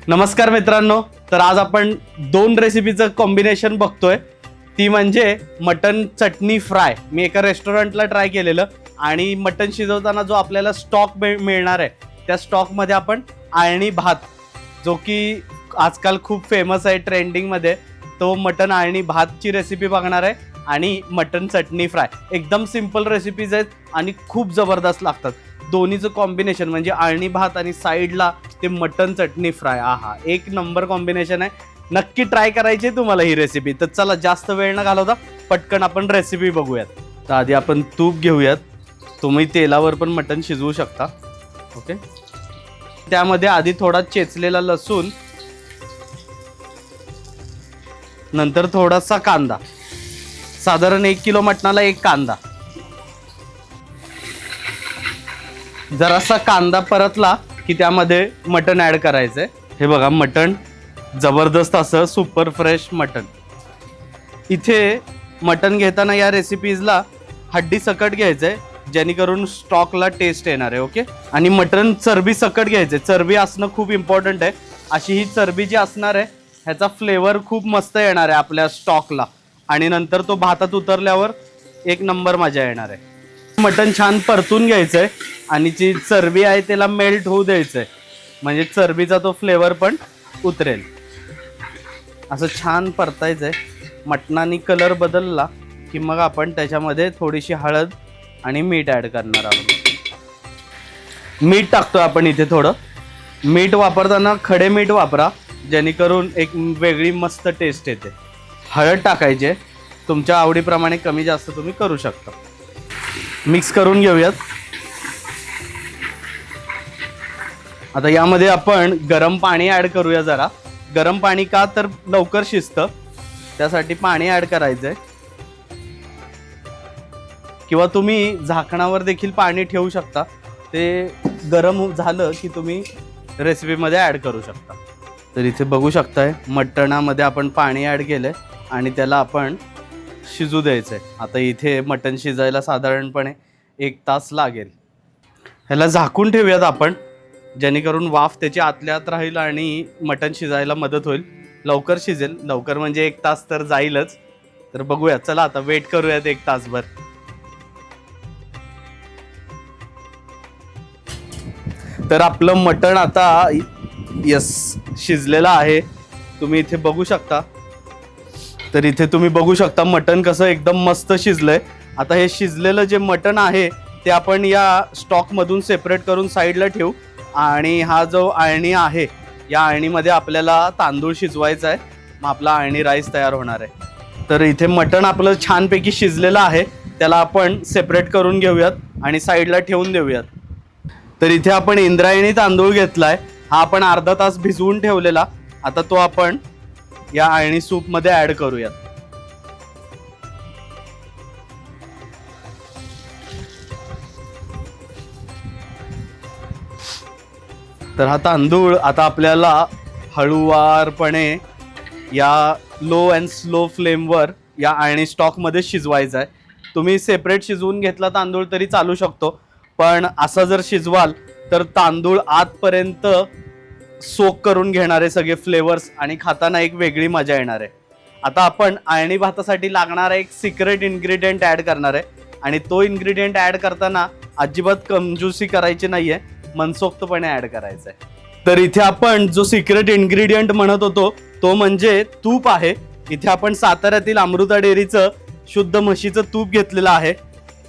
नमस्कार मित्रांनो, तर आज आपण दोन रेसिपीचं कॉम्बिनेशन बघतोय. ती म्हणजे मटन चटणी फ्राय. मी एका रेस्टॉरंटला ट्राय केलेलं आणि मटन शिजवताना जो आपल्याला स्टॉक मिळणार आहे त्या स्टॉकमध्ये आपण आळणी भात, जो की आजकाल खूप फेमस आहे ट्रेंडिंगमध्ये, तो मटन आळणी भातची रेसिपी बघणार आहे आणि मटन चटणी फ्राय. एकदम सिंपल रेसिपीज आहेत आणि खूप जबरदस्त लागतात. दोन्हीचं कॉम्बिनेशन म्हणजे आळणी भात आणि साईडला ते मटन चटणी फ्राय. आहा, एक नंबर कॉम्बिनेशन आहे. नक्की ट्राय करायची आहे तुम्हाला ही रेसिपी. तर चला जास्त वेळ न घालवता पटकन आपण रेसिपी बघूयात. तर आधी आपण तूप घेऊयात. तुम्ही तेलावर पण मटन शिजवू शकता. ओके, त्यामध्ये आधी थोडा चेचलेला लसूण, नंतर थोडासा कांदा. साधारण 1 किलो मटणाला 1 कांदा. जरासा कांदा परतला की त्यामध्ये मटण ॲड करायचंय. हे बघा, मटण जबरदस्त असं सुपर फ्रेश मटण. इथे मटण घेताना या रेसिपीजला हड्डी सकट घ्यायचंय, जेणेकरून स्टॉकला टेस्ट येणार आहे. ओके, आणि मटण चरबी सकट घ्यायचंय. चरबी असणं खूप इम्पॉर्टंट आहे. अशी ही चरबी जी असणार आहे ह्याचा फ्लेवर खूप मस्त येणार आहे आपल्या स्टॉकला, आणि नंतर तो भातात उतरल्यावर एक नंबर मजा येणार आहे. मटण छान परतून घ्यायचंय आणि जी चरबी आहे त्याला मेल्ट होऊ द्यायचंय, म्हणजे चरबीचा तो फ्लेवर पण उतरेल. असं छान परतायचंय. मटणाने कलर बदलला की मग आपण त्याच्यामध्ये थोडीशी हळद आणि मीठ ॲड करणार आहोत. मीठ टाकतो आपण इथे. थोडं मीठ वापरताना खडे मीठ वापरा, जेणेकरून एक वेगळी मस्त टेस्ट येते. हळद टाकायचे, तुमच्या आवडीप्रमाणे कमी जास्त तुम्ही करू शकता. मिक्स करून घेऊयात. आता यामध्ये आपण गरम पाणी ॲड करूया. जरा गरम पाणी, का तर लवकर शिजतं, त्यासाठी पाणी ॲड करायचंय. किंवा तुम्ही झाकणावर देखील पाणी ठेवू शकता. ते गरम झालं की तुम्ही रेसिपीमध्ये ॲड करू शकता. तर इथे बघू शकताय मटणामध्ये आपण पाणी ॲड केलंय आणि त्याला आपण शिजू द्यायचंय. आता इथे मटण शिजायला साधारणपणे 1 तास लागेल. ह्याला झाकून ठेवूयात आपण, जेणेकरून वाफ त्याची आतल्या आत राहील आणि मटण शिजायला मदत होईल. लवकर शिजेल. लवकर म्हणजे 1 तास तर जाईलच. तर बघूया, चला आता वेट करूयात 1 तासभर. तर आपलं मटण आता शिजलेलं आहे. तुम्ही इथे बघू शकता. तर इथे तुम्ही बघू शकता मटण कसं एकदम मस्त शिजलंय. आता हे शिजलेलं जे मटण आहे ते आपण या स्टॉकमधून सेपरेट करून साईडला ठेवू. आणि हा जो आळणी आहे, या आळणीमध्ये आपल्याला तांदूळ शिजवायचा आहे. मग आपला आळणी राईस तयार होणार आहे. तर इथे मटण आपलं छानपैकी शिजलेलं आहे. त्याला आपण सेपरेट करून घेऊयात आणि साईडला ठेवून देऊयात. तर इथे आपण इंद्रायणी तांदूळ घेतलाय. हा आपण अर्धा तास भिजवून ठेवलेला. आता तो आपण या आळणी सूपमध्ये ॲड करूयात. तर हा तांदूळ आता आपल्याला हळूवारपणे या लो अँड स्लो फ्लेमवर या आळणी स्टॉकमध्ये शिजवायचा आहे. तुम्ही सेपरेट शिजवून घेतला तांदूळ तरी चालू शकतो, पण असं जर शिजवाल तर तांदूळ आतपर्यंत सोक करून घेणारे सगळे फ्लेवर्स आणि खाताना एक वेगळी मजा येणार आहे. आता आपण आळणी भातासाठी लागणारा एक सिक्रेट इन्ग्रेडियंट ॲड करणार आहे, आणि तो इन्ग्रेडियंट ॲड करताना अजिबात कंजूसी करायची नाहीये, मनसोक्तपणे ॲड करायचा आहे. तर इथे आपण जो सिक्रेट इन्ग्रेडियंट म्हणत होतो तो म्हणजे तूप आहे. इथे आपण साताऱ्यातील अमृता डेअरीचं शुद्ध म्हशीचं तूप घेतलेलं आहे.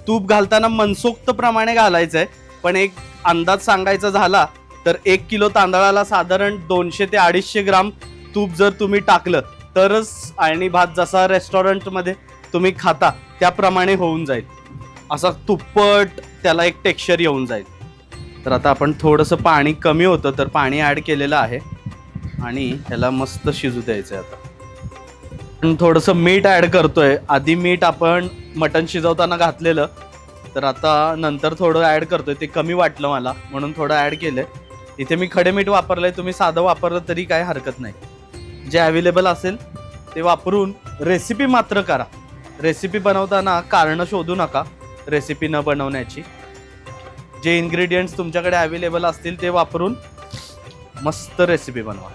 तूप घालताना मनसोक्त प्रमाणे घालायचं आहे, पण एक अंदाज सांगायचा झाला तर 1 किलो तांदळाला साधारण 200 ते 250 ग्राम तूप जर तुम्ही टाकलं तरच आळणी भात जसा रेस्टॉरंटमध्ये तुम्ही खाता त्याप्रमाणे होऊन जाईल. असा तुप्पट त्याला एक टेक्स्चर येऊन जाईल. तर आता आपण थोडंसं पाणी कमी होतं तर पाणी ॲड केलेलं आहे आणि ह्याला मस्त शिजू द्यायचं आहे. आता आपण थोडंसं मीठ ॲड करतोय. आधी मीठ आपण मटण शिजवताना घातलेलं, तर आता नंतर थोडं ॲड करतोय. ते कमी वाटलं मला म्हणून थोडं ॲड केलंय. इथे मी खडे मीठ वापरलंय. तुम्ही साधं वापरलं तरी काय हरकत नाही. जे अवेलेबल असेल ते वापरून रेसिपी मात्र करा. रेसिपी बनवताना कारणं शोधू नका रेसिपी न बनवण्याची. जे इन्ग्रेडियंट्स तुमच्याकडे अवेलेबल असतील ते वापरून मस्त रेसिपी बनवा.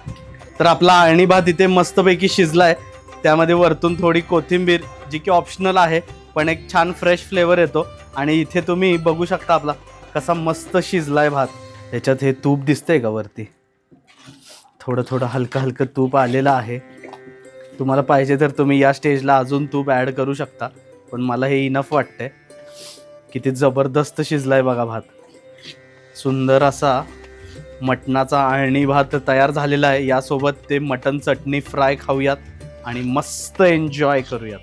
तर आपला अळणी भात इथे मस्तपैकी शिजलाय. त्यामध्ये वरतून थोडी कोथिंबीर, जी की ऑप्शनल आहे, पण एक छान फ्रेश फ्लेवर येतो. आणि इथे तुम्ही बघू शकता आपला कसा मस्त शिजलाय भात. त्याच्यात हे तूप दिसतंय का वरती, थोडं थोडं हलकं हलकं तूप आलेलं आहे. तुम्हाला पाहिजे तर तुम्ही या स्टेजला अजून तूप ॲड करू शकता, पण मला हे इनफ वाटतंय. किती जबरदस्त शिजलाय बघा भात. सुंदर असा मटणाचा अळणी भात तयार झालेला आहे. यासोबत ते मटण चटणी फ्राय खाऊयात आणि मस्त एन्जॉय करूयात.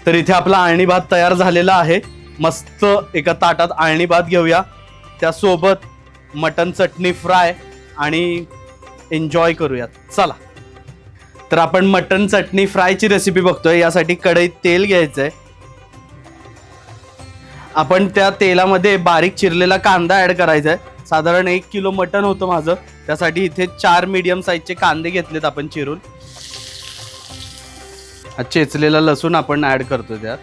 तर इथे आपला अळणी भात तयार झालेला आहे. मस्त एका ताटात अळणी भात घेऊया, त्यासोबत मटण चटणी फ्राय आणि एन्जॉय करूयात. चला, तर आपण मटण चटणी फ्रायची रेसिपी बघतोय. यासाठी कढईत तेल घ्यायचंय. आपण त्या तेलामध्ये बारीक चिरलेला कांदा ऍड करायचा आहे. साधारण 1 किलो मटण होतं माझं, त्यासाठी इथे 4 मीडियम साईजचे कांदे घेतलेत आपण चिरून. चेचलेला लसूण आपण ऍड करतोय त्यात.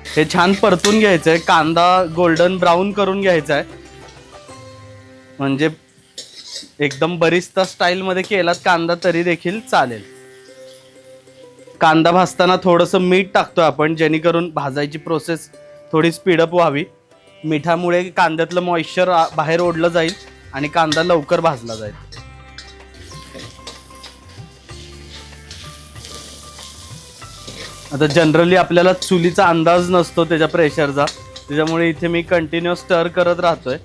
हे छान परतून घ्यायचंय. कांदा गोल्डन ब्राऊन करून घ्यायचा आहे. म्हणजे एकदम बरिस्ता स्टाईल मध्ये केलात कांदा तरी देखील चालेल. कांदा भाजताना थोडंसं मीठ टाकतोय आपण, जेणेकरून भाजायची प्रोसेस थोडी स्पीडअप व्हावी. मिठामुळे कांद्यातलं मॉइश्चर बाहेर ओढलं जाईल आणि कांदा लवकर भाजला जाईल. आता जनरली आपल्याला चुलीचा अंदाज नसतो त्याच्या प्रेशरचा, त्याच्यामुळे इथे मी कंटिन्युअस स्टर करत राहतोय.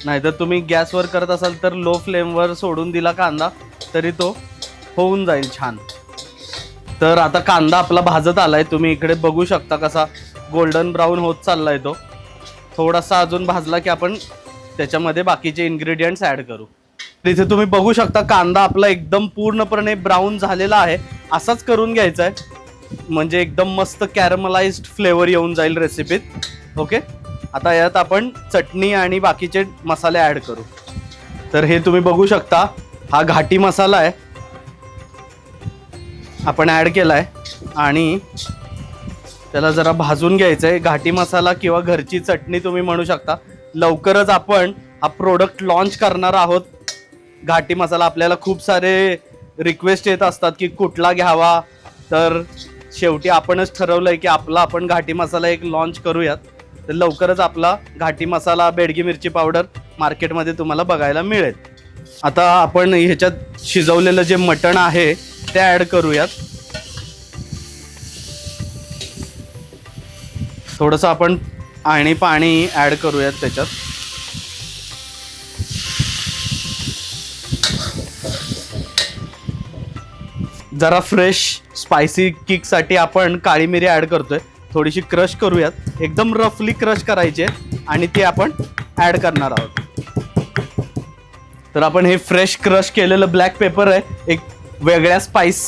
नाहीतर तुम्ही गॅसवर करत असाल तर लो फ्लेमवर सोडून दिला कांदा तरी तो होऊन जाईल छान. तर आता कांदा आपला भाजत आलाय. तुम्ही इकडे बघू शकता कसा गोल्डन ब्राऊन होत चाललाय तो. थोडासा अजून भाजला की आपण त्याच्यामध्ये बाकीचे इन्ग्रेडियंट्स ऍड करू. इथे तुम्ही बघू शकता कांदा आपला एकदम पूर्णपणे ब्राऊन झालेला आहे. असाच करून घ्यायचा आहे, म्हणजे एकदम मस्त कॅरमलाइज्ड फ्लेवर येऊन जाईल रेसिपीत. ओके, आता यात आपण चटणी आणि बाकीचे मसाले ऍड करू. तर हे तुम्ही बघू शकता, हा घाटी मसाला आहे आपण ऍड केलाय आणि त्याला जरा भाजून घ्यायचंय. घाटी मसाला किंवा घरची चटणी तुम्ही म्हणू शकता. लवकरच आपण हा प्रोडक्ट लॉन्च करणार आहोत. घाटी मसाला आपल्याला खूप सारे रिक्वेस्ट येत असतात की कुठला घ्यावा, तर शेवटी आपणच ठरवलंय की आपण घाटी मसाला एक लॉन्च करूयात. तर लवकरच आपला घाटी मसाला, बेडगी मिरची पावडर मार्केटमध्ये तुम्हाला बघायला मिळेल. आता आपण ह्याच्यात शिजवलेलं जे मटण आहे ते ऍड करूयात. थोडंसं आपण आणि पाणी ऍड करूयात त्याच्यात. जरा फ्रेश स्पायसी किकसाठी आपण काळी मिरी ऍड करतोय. थोडीशी क्रश करूयात, एकदम रफली क्रश करायची आहे आणि ती आपण ऍड करणार आहोत. तर आपण हे फ्रेश क्रश केलेलं ब्लॅक पेपर आहे, एक वेगळ्या स्पाइस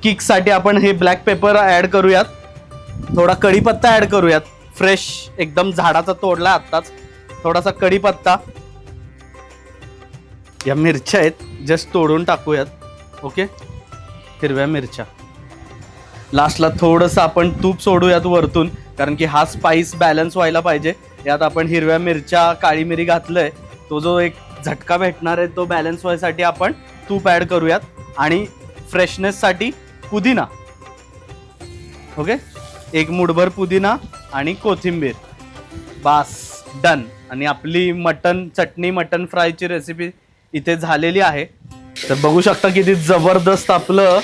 किकसाठी आपण हे ब्लॅक पेपर ऍड करूयात. थोडा कढीपत्ता ऍड करूयात, फ्रेश एकदम झाडाचा तोडला आत्ताच. थोडासा कढीपत्ता. या मिरच्या आहेत, जस्ट तोडून टाकूयात. ओके, हिरव्या मिरच्या. लास्टला थोडंसं आपण तूप सोडूयात वरतून, कारण की हा स्पाइस बॅलन्स व्हायला पाहिजे. यात आपण हिरव्या मिरच्या, काळी मिरी घातलंय, तो जो एक झटका भेटणार आहे तो बॅलन्स व्हायसाठी आपण तूप ऍड करूयात. आणि फ्रेशनेससाठी पुदिना. ओके, एक मुठभर पुदिना आणि कोथिंबीर. बास, डन. आणि आपली मटन चटणी, मटन फ्रायची रेसिपी इथे झालेली आहे. तर बघू शकता किती जबरदस्त आपलं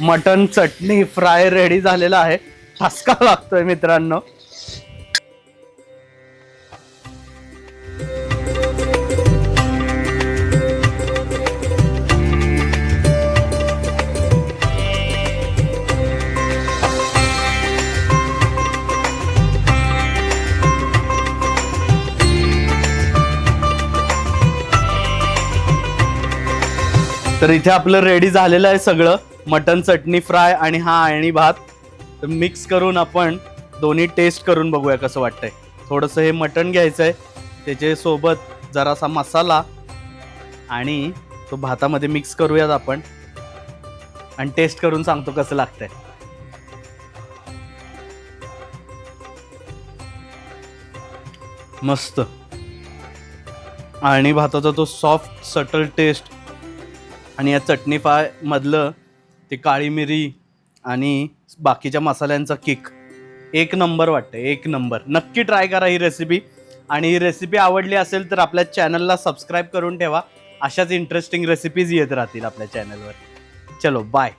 मटन चटणी फ्राय रेडी झालेलं आहे. ठसका लागतोय मित्रांनो. तर इथे आपलं रेडी झालेलं आहे सगळं, मटन चटणी फ्राय आणि हा अळणी भात. तर मिक्स करून आपण दोन्ही टेस्ट करून बघूया कसं वाटतंय. थोडंसं हे मटण घ्यायचं आहे, त्याच्यासोबत जरासा मसाला आणि तो भातामध्ये मिक्स करूयात आपण आणि टेस्ट करून सांगतो कसं लागतंय. मस्त. आणि भाताचा तो सॉफ्ट सटल टेस्ट आणि या चटणी फ्राय मधलं ते काळी मिरी आणि बाकीच्या मसाल्यांचा किक एक नंबर वाटतं, एक नंबर. नक्की ट्राय करा ही रेसिपी. आणि ही रेसिपी आवडली असेल तर आपल्या चॅनलला सबस्क्राईब करून ठेवा. अशाच इंटरेस्टिंग रेसिपीज येत राहतील आपल्या चॅनलवर. चलो बाय.